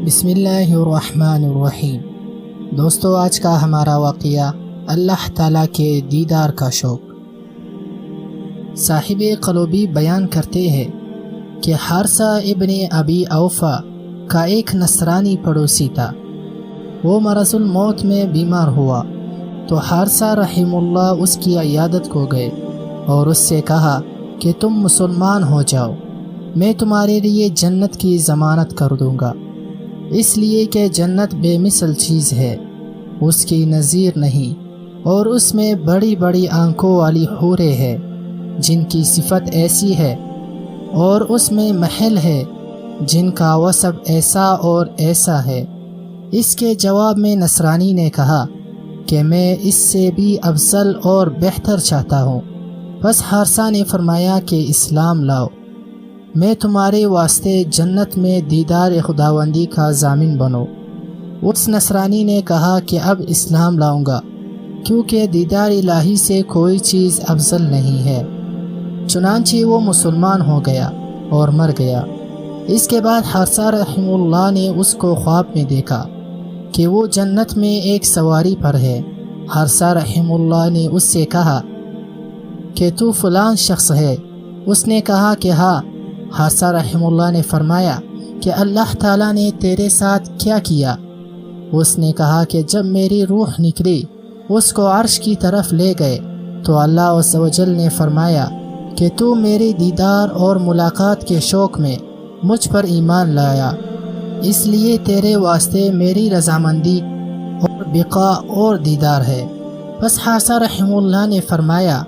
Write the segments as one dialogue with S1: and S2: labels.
S1: بسم اللہ الرحمن الرحیم۔ دوستو، آج کا ہمارا واقعہ اللہ تعالیٰ کے دیدار کا شوق۔ صاحب قلوبی بیان کرتے ہیں کہ حارثہ ابن ابی اوفا کا ایک نصرانی پڑوسی تھا۔ وہ مرض الموت میں بیمار ہوا تو حارثہ رحم اللہ اس کی عیادت کو گئے اور اس سے کہا کہ تم مسلمان ہو جاؤ، میں تمہارے لیے جنت کی ضمانت کر دوں گا، اس لیے کہ جنت بے مثل چیز ہے، اس کی نظیر نہیں، اور اس میں بڑی بڑی آنکھوں والی حوریں ہیں جن کی صفت ایسی ہے، اور اس میں محل ہے جن کا وصف ایسا اور ایسا ہے۔ اس کے جواب میں نصرانی نے کہا کہ میں اس سے بھی افضل اور بہتر چاہتا ہوں۔ بس حارثہ نے فرمایا کہ اسلام لاؤ، میں تمہارے واسطے جنت میں دیدار خداوندی کا ضامن بنو۔ اس نصرانی نے کہا کہ اب اسلام لاؤں گا، کیونکہ دیدار الہی سے کوئی چیز افضل نہیں ہے۔ چنانچہ وہ مسلمان ہو گیا اور مر گیا۔ اس کے بعد حارثہ رحم اللہ نے اس کو خواب میں دیکھا کہ وہ جنت میں ایک سواری پر ہے۔ حارثہ رحم اللہ نے اس سے کہا کہ تو فلان شخص ہے؟ اس نے کہا کہ ہاں۔ حارثہ رحم اللہ نے فرمایا کہ اللہ تعالیٰ نے تیرے ساتھ کیا کیا؟ اس نے کہا کہ جب میری روح نکلی اس کو عرش کی طرف لے گئے تو اللہ عز و جل نے فرمایا کہ تو میری دیدار اور ملاقات کے شوق میں مجھ پر ایمان لایا، اس لیے تیرے واسطے میری رضامندی اور بقا اور دیدار ہے۔ بس حارثہ رحم اللہ نے فرمایا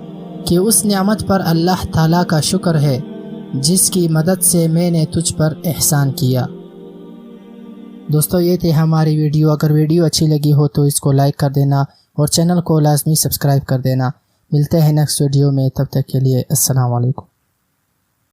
S1: کہ اس نعمت پر اللہ تعالیٰ کا شکر ہے جس کی مدد سے میں نے تجھ پر احسان کیا۔ دوستو، یہ تھی ہماری ویڈیو۔ اگر ویڈیو اچھی لگی ہو تو اس کو لائک کر دینا اور چینل کو لازمی سبسکرائب کر دینا۔ ملتے ہیں نیکسٹ ویڈیو میں، تب تک کے لیے السلام علیکم۔